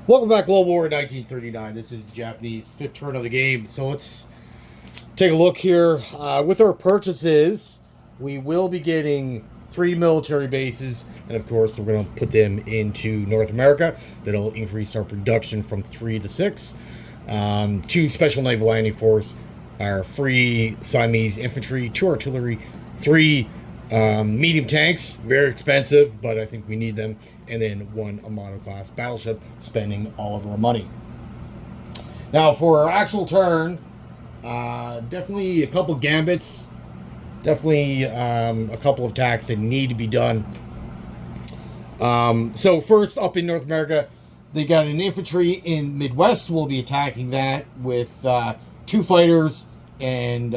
Welcome back, Global War 1939. This is the Japanese fifth turn of the game. So let's take a look here. With our purchases, we will be getting 3 military bases, and of course, we're going to put them into North America. That'll increase our production from 3 to 6. 2 Special Naval Landing Force, our free Siamese infantry, 2 artillery, 3 medium tanks, very expensive, but I think we need them. And then 1 Amato class battleship, spending all of our money. Now for our actual turn, definitely a couple gambits, definitely a couple of attacks that need to be done. So first up in North America, they got an infantry in Midwest. We'll be attacking that with 2 fighters and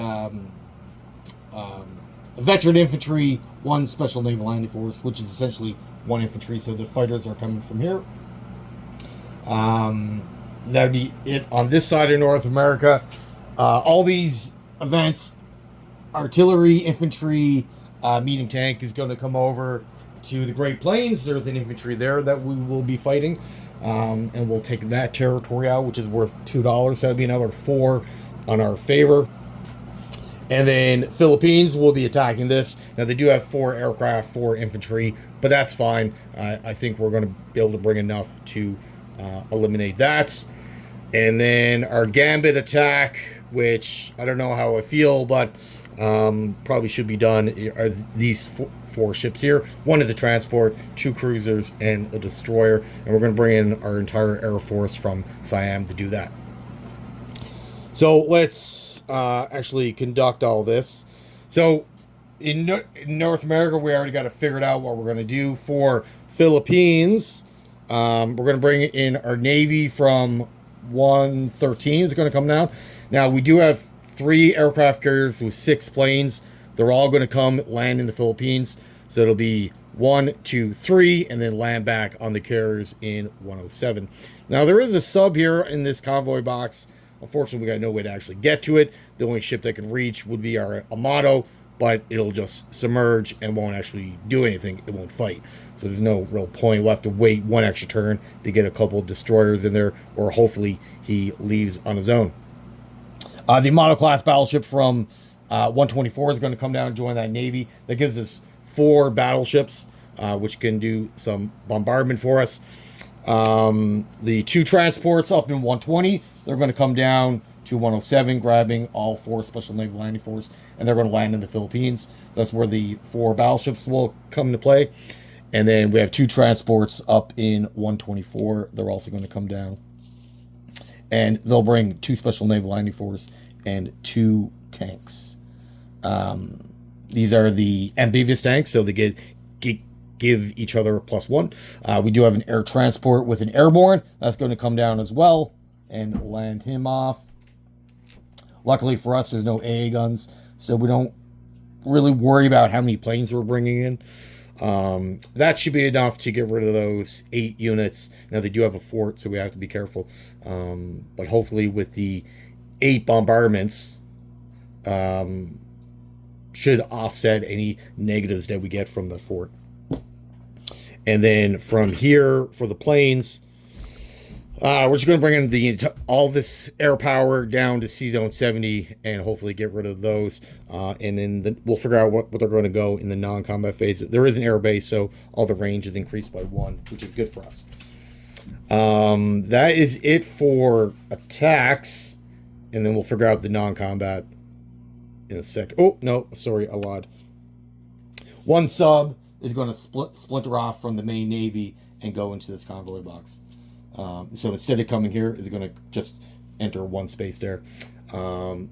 a veteran infantry, 1 Special Naval Landing Force, which is essentially 1 infantry, so the fighters are coming from here. That'd be it on this side of North America. All these events, artillery, infantry, medium tank is going to come over to the Great Plains. There's an infantry there that we will be fighting, and we'll take that territory out, which is worth $2, so that'd be another 4 on our favor. And then Philippines will be attacking this. Now they do have 4 aircraft, 4 infantry, but that's fine. I think we're going to be able to bring enough to eliminate that. And then our Gambit attack, which I don't know how I feel, but probably should be done, are these 4 ships here. 1 is a transport, 2 cruisers, and a destroyer. And we're going to bring in our entire Air Force from Siam to do that. So let's actually conduct all this. So in North America, we already got to figure out what we're going to do. For Philippines, we're going to bring in our Navy from 113 is going to come down. Now we do have 3 aircraft carriers with 6 planes. They're all going to come land in the Philippines. So it'll be 1, 2, 3, and then land back on the carriers in 107. Now there is a sub here in this convoy box. Unfortunately, we got no way to actually get to it. The only ship that can reach would be our Amato, but it'll just submerge and won't actually do anything. It won't fight. So there's no real point. We'll have to wait 1 extra turn to get a couple of destroyers in there, or hopefully he leaves on his own. The Amato class battleship from 124 is going to come down and join that Navy. That gives us 4 battleships, which can do some bombardment for us. The 2 transports up in 120, they're going to come down to 107, grabbing all 4 Special Naval Landing Force, and they're going to land in the Philippines. So that's where the 4 battleships will come into play. And then we have 2 transports up in 124. They're also going to come down, and they'll bring 2 Special Naval Landing Force and 2 tanks. These are the amphibious tanks, so they give each other a +1. We do have an air transport with an airborne. That's going to come down as well and land him off. Luckily for us, there's no AA guns, so we don't really worry about how many planes we're bringing in. That should be enough to get rid of those 8 units. Now, they do have a fort, so we have to be careful. But hopefully with the 8 bombardments, should offset any negatives that we get from the fort. And then from here, for the planes, we're just going to bring in all this air power down to C-Zone 70 and hopefully get rid of those. And then we'll figure out what they're going to go in the non-combat phase. There is an air base, so all the range is increased by 1, which is good for us. That is it for attacks. And then we'll figure out the non-combat in a sec. Oh, no, sorry, I lied. 1 sub is going to splinter off from the main Navy and go into this convoy box. So instead of coming here, it's going to just enter 1 space there. And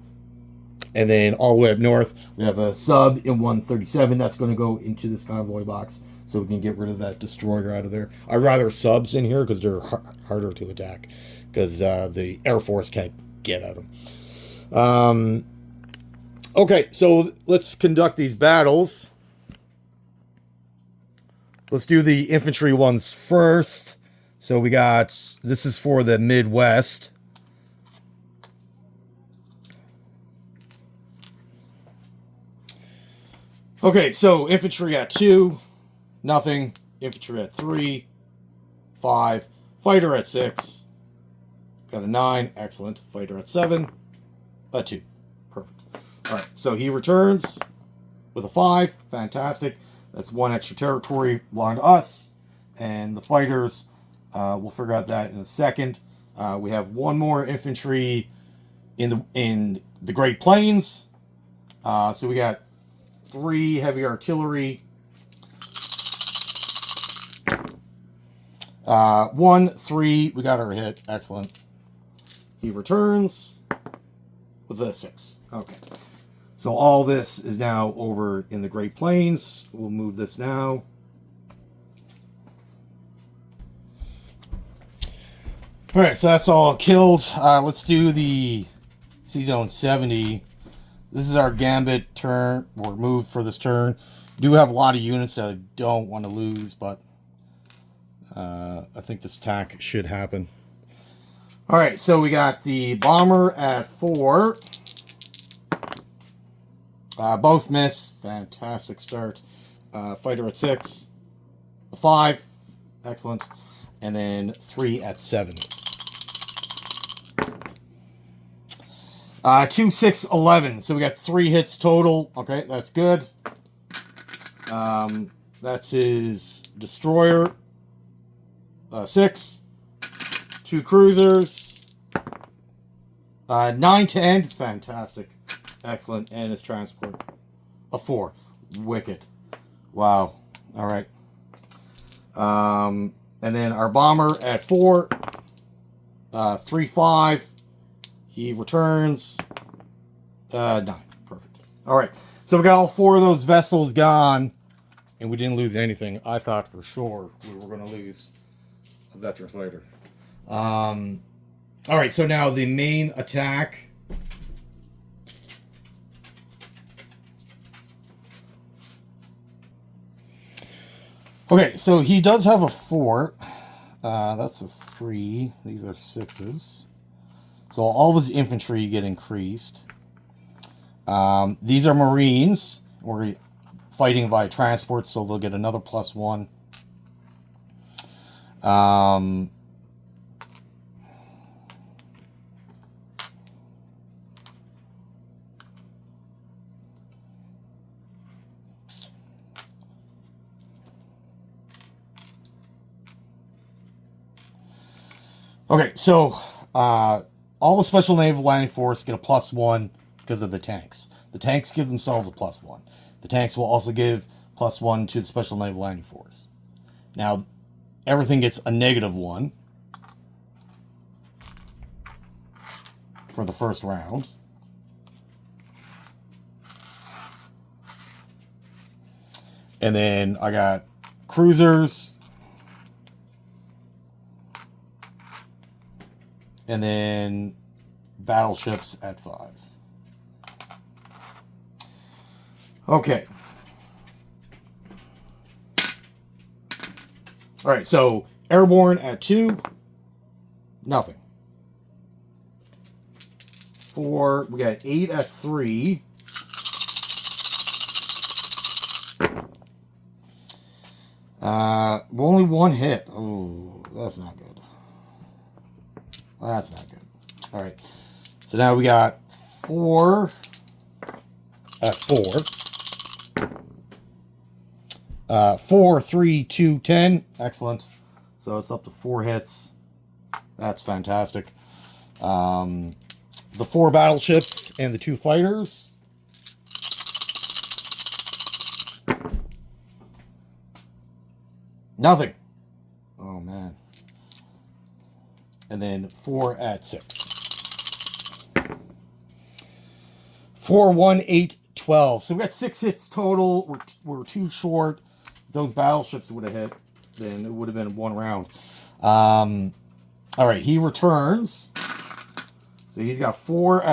then all the way up north, we have a sub in 137. That's going to go into this convoy box, so we can get rid of that destroyer out of there. I'd rather subs in here because they're harder to attack, because the Air Force can't get at them. Okay, so let's conduct these battles. Let's do the infantry ones first. So we got, this is for the Midwest. Okay, so infantry at 2, nothing. Infantry at 3, 5, Fighter at 6. Got a 9. Excellent. Fighter at 7. A 2. Perfect. All right. So he returns with a 5. Fantastic. That's 1 extra territory belonging to us. And the fighters, we'll figure out that in a second. We have 1 more infantry in the Great Plains. So we got 3 heavy artillery. 1, 3. We got our hit. Excellent. He returns with a 6. Okay. So all this is now over in the Great Plains. We'll move this now. All right, so that's all killed. Let's do the C-Zone 70. This is our Gambit turn. We're moved for this turn. Do have a lot of units that I don't want to lose, but I think this attack should happen. All right, so we got the bomber at 4. Both miss. Fantastic start. Fighter at 6. 5. Excellent. And then 3 at 7. 2, 6, 11. So we got 3 hits total. Okay, that's good. That's his destroyer. 6. 2 cruisers. 9 to end. Fantastic. Excellent. And his transport. A 4. Wicked. Wow. All right. And then our bomber at 4. 3, 5. He returns. 9. Perfect. All right. So we got all 4 of those vessels gone. And we didn't lose anything. I thought for sure we were going to lose a veteran fighter. All right. So now the main attack. Okay. So he does have a 4. That's a 3. These are 6s. So all of his infantry get increased. These are Marines. We're fighting via transport, so they'll get another +1. Okay, so all the Special Naval Landing Force get a +1 because of the tanks. The tanks give themselves a +1. The tanks will also give +1 to the Special Naval Landing Force. Now, everything gets a -1 for the first round. And then I got cruisers. And then battleships at 5. Okay. All right, so airborne at 2. Nothing. 4. We got 8 at 3. Only 1 hit. Oh, that's not good. That's not good. All right. So now we got 4 at 4. 4, 3, 2, 10. Excellent. So it's up to 4 hits. That's fantastic. The 4 battleships and the 2 fighters. Nothing. Oh, man. And then 4 at 6. 4, 1, 8, 12. So we got 6 hits total. We're too short. If those battleships would have hit, then it would have been 1 round. All right, he returns. So he's got 4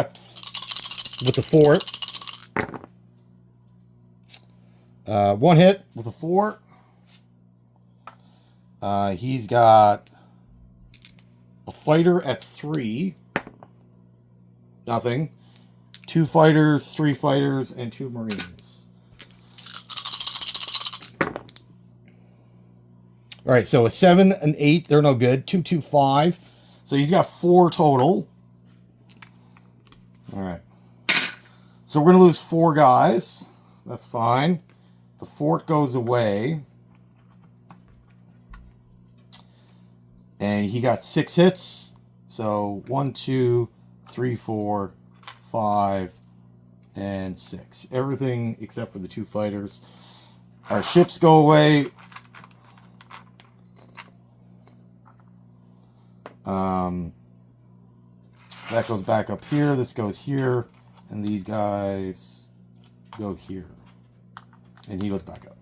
with the 4. 1 hit with a 4. He's got a fighter at 3. Nothing. 2 fighters, 3 fighters, and 2 Marines. All right, so a 7 and 8, they're no good. 2, 2, 5. So he's got 4 total. All right. So we're going to lose 4 guys. That's fine. The fort goes away. And he got 6 hits. So 1, 2, 3, 4, 5, and 6. Everything except for the 2 fighters. Our ships go away. That goes back up here. This goes here. And these guys go here. And he goes back up.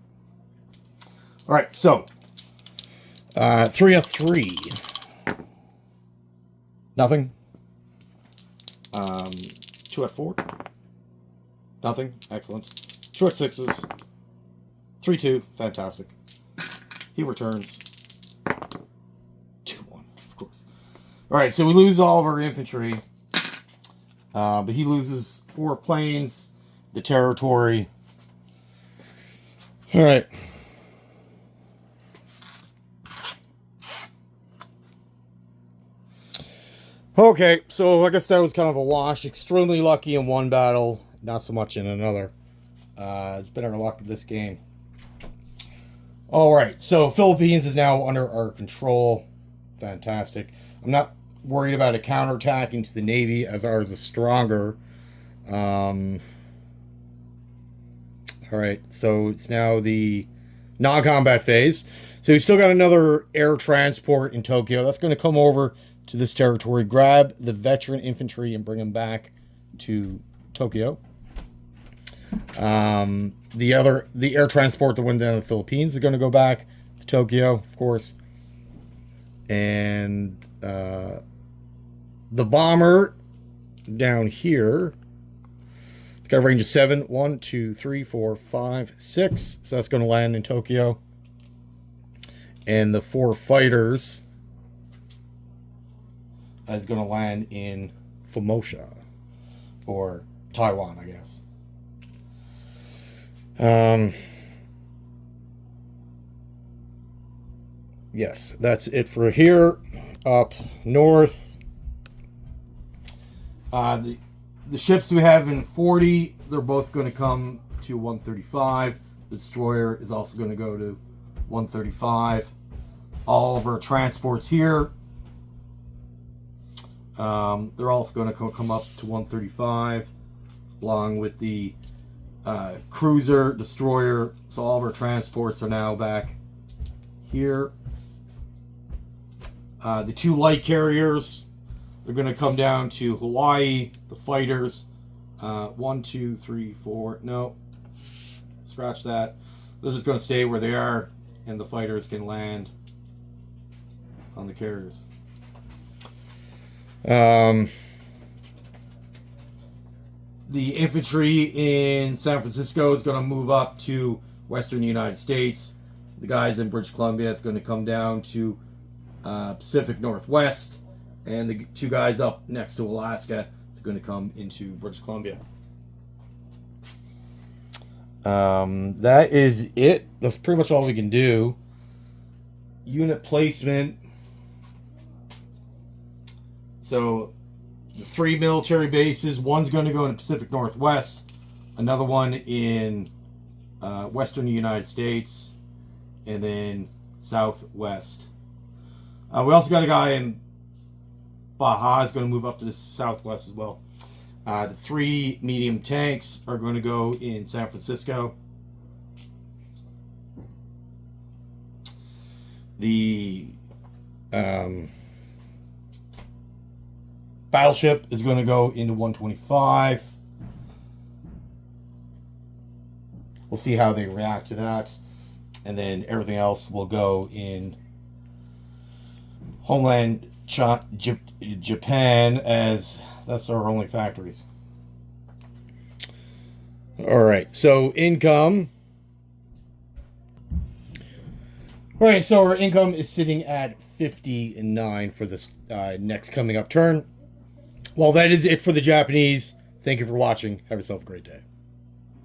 All right, so 3 of 3. Nothing. 2 at 4. Nothing. Excellent. 2 at 6s. 3, 2. Fantastic. He returns. 2, 1. Of course. All right, so we lose all of our infantry. But he loses 4 planes, the territory. All right. Okay, so I guess that was kind of a wash. Extremely lucky in one battle, not so much in another. It's been our luck of this game. All right, so Philippines is now under our control. Fantastic. I'm not worried about a counterattack into the Navy, as ours is stronger. All right, so it's now the non-combat phase. So we still got another air transport in Tokyo. That's going to come over to this territory, grab the veteran infantry, and bring them back to Tokyo. The air transport that went down to the Philippines is going to go back to Tokyo, of course. And the bomber down here, it's got a range of 7. 1, 2, 3, 4, 5, 6. So that's going to land in Tokyo. And the 4 fighters is going to land in Formosa, or Taiwan, I guess. Yes, that's it for here. Up north, the ships we have in 40, they're both going to come to 135. The destroyer is also going to go to 135. All of our transports here, they're also going to come up to 135, along with the cruiser, destroyer. So all of our transports are now back here. The 2 light carriers, they're going to come down to Hawaii. The fighters, 1, 2, 3, 4. No, scratch that. They're just going to stay where they are, and the fighters can land on the carriers. The infantry in San Francisco is going to move up to western United States. The guys in British Columbia is going to come down to Pacific Northwest. And the 2 guys up next to Alaska is going to come into British Columbia. That is it. That's pretty much all we can do. Unit placement. So the 3 military bases, one's going to go in the Pacific Northwest, another one in western United States, and then southwest. We also got a guy in Baja is going to move up to the southwest as well. The 3 medium tanks are going to go in San Francisco. The battleship is going to go into 125. We'll see how they react to that. And then everything else will go in Homeland Japan, as that's our only factories. All right, so income. All right, so our income is sitting at 59 for this next coming up turn. Well, that is it for the Japanese. Thank you for watching. Have yourself a great day.